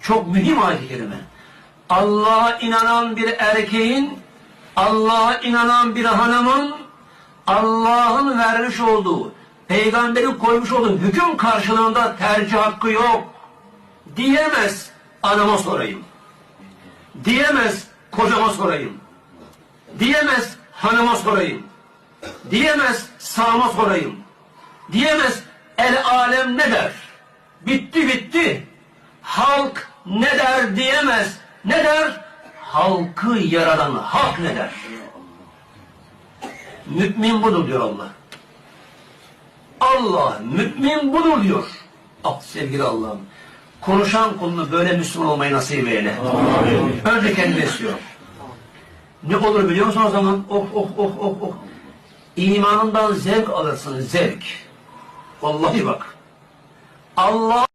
Çok mühim ayet-i kerime. Allah'a inanan bir erkeğin, Allah'a inanan bir hanımın, Allah'ın vermiş olduğu, peygamberin koymuş olduğu hüküm karşılığında tercih hakkı yok. Diyemez, anama sorayım. Diyemez, kocama sorayım. Diyemez, hanıma sorayım. Diyemez, sağıma sorayım. Diyemez, el alem ne der? Bitti bitti. Halk ne der diyemez. Ne der? Halkı yaradan halk ne der? Mümin budur diyor Allah. Allah mümin budur diyor. Ah sevgili Allah'ım. Konuşan kulunu böyle Müslüman olmayı nasip eyle. Amin. Önce kendini istiyor. Ne olur biliyor musun o zaman? Oh. İmanından zevk alırsın, zevk. Vallahi bak. Allah